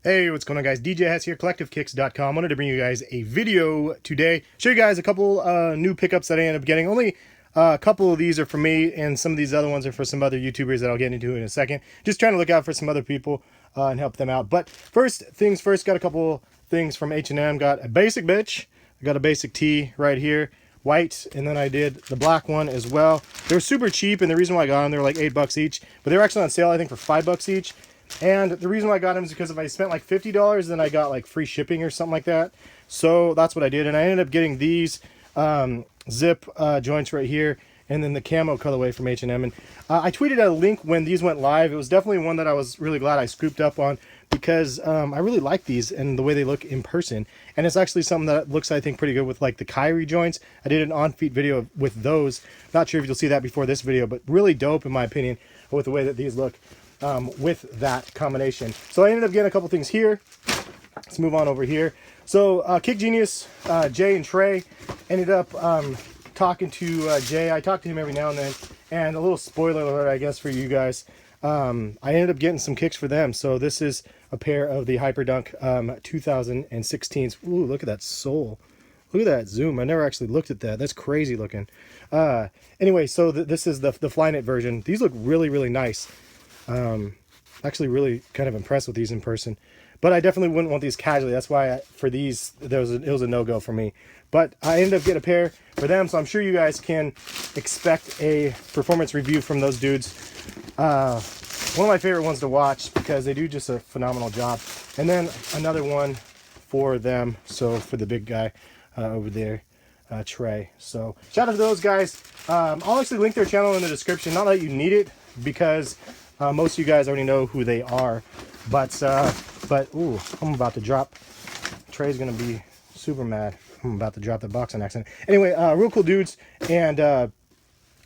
Hey, what's going on, guys? DJ Hess here, CollectiveKicks.com. Wanted to bring you guys a video today. Show you guys a couple new pickups that I ended up getting. Only a couple of these are for me, and some of these other ones are for some other YouTubers that I'll get into in a second. Just trying to look out for some other people and help them out. But first things first, got a couple things from H&M. Got a basic bitch. I got a basic tee right here, white, and then I did the black one as well. They're super cheap, and the reason why I got them, they're like $8 each, but they're actually on sale, I think, for $5 each. And the reason why I got them is because if I spent like $50, then I got like free shipping or something like that. So that's what I did. And I ended up getting these zip joints right here, and then the camo colorway from H&M. And I tweeted a link when these went live. It was definitely one that I was really glad I scooped up on, because I really like these and the way they look in person. And it's actually something that looks, I think, pretty good with like the Kyrie joints. I did an on-feet video with those. Not sure if you'll see that before this video, but really dope in my opinion with the way that these look. With that combination. So I ended up getting a couple things here. Let's move on over here. So Kick Genius, Jay and Trey ended up talking to Jay. I talk to him every now and then, and a little spoiler alert, I guess, for you guys. I ended up getting some kicks for them. So this is a pair of the Hyperdunk 2016s. Ooh, look at that sole. Look at that zoom. I never actually looked at that. That's crazy looking. Anyway, so this is the Flyknit version. These look really, really nice. Actually really kind of impressed with these in person, but I definitely wouldn't want these casually. That's why for these it was a no-go for me. But I ended up getting a pair for them, so I'm sure you guys can expect a performance review from those dudes. One of my favorite ones to watch because they do just a phenomenal job. And then another one for them, so for the big guy over there, Trey. So shout out to those guys. I'll actually link their channel in the description. Not that you need it, because most of you guys already know who they are, but ooh, I'm about to drop. Trey's gonna be super mad. I'm about to drop the box on accident. Anyway, real cool dudes, and I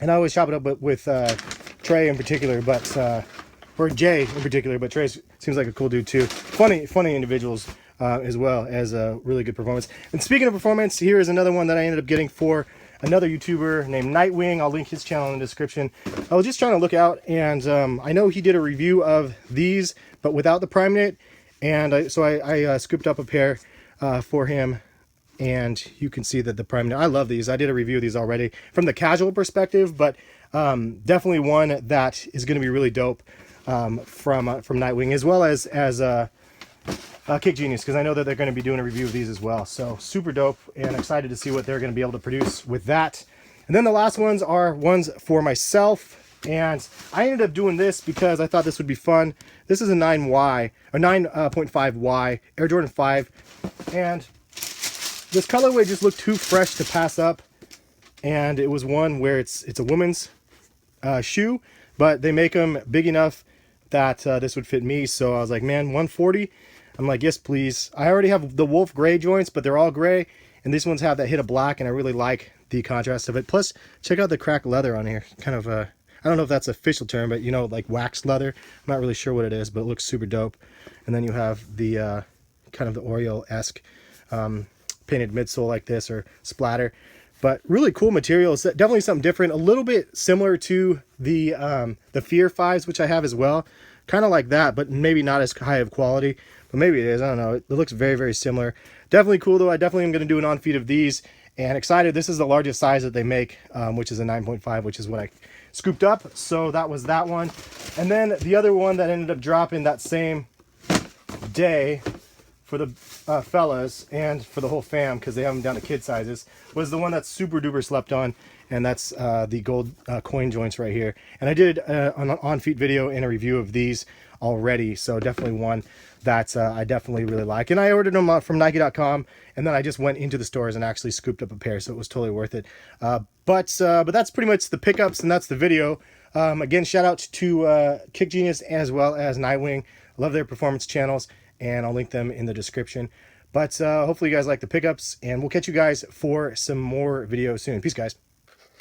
always chop it up with Trey in particular, but or Jay in particular, but Trey seems like a cool dude too. Funny individuals as well as a really good performance. And speaking of performance, here is another one that I ended up getting for another YouTuber named Nightwing. I'll link his channel in the description. I was just trying to look out, and I know he did a review of these, but without the prime knit, and so I scooped up a pair for him, and you can see that the prime knit, I love these. I did a review of these already from the casual perspective, but definitely one that is going to be really dope from Nightwing, as well as Kick Genius, because I know that they're going to be doing a review of these as well. So super dope, and excited to see what they're going to be able to produce with that. And then the last ones are ones for myself, and I ended up doing this because I thought this would be fun. This is a 9Y or 9.5Y Air Jordan 5, and this colorway just looked too fresh to pass up. And it was one where it's a woman's shoe, but they make them big enough that this would fit me. So I was like, man, 140. I'm like, yes, please. I already have the wolf gray joints, but they're all gray, and these ones have that hit of black, and I really like the contrast of it. Plus, check out the cracked leather on here. Kind of I don't know if that's an official term, but you know, like waxed leather. I'm not really sure what it is, but it looks super dope. And then you have the kind of the Oreo-esque painted midsole like this, or splatter. But really cool material. It's definitely something different. A little bit similar to the Fear 5s, which I have as well. Kind of like that, but maybe not as high of quality. But maybe it is. I don't know. It looks very, very similar. Definitely cool, though. I definitely am going to do an on-feed of these. And excited. This is the largest size that they make, which is a 9.5, which is what I scooped up. So that was that one. And then the other one that ended up dropping that same day for the fellas and for the whole fam, because they have them down to kid sizes, was the one that's super duper slept on, and that's the gold coin joints right here. And I did an on-feet video and a review of these already, so definitely one that I definitely really like. And I ordered them from Nike.com, and then I just went into the stores and actually scooped up a pair, so it was totally worth it. But that's pretty much the pickups, and that's the video. Again, shout out to Kick Genius as well as Nightwing. Love their performance channels, and I'll link them in the description. But hopefully you guys like the pickups, and we'll catch you guys for some more videos soon. Peace, guys.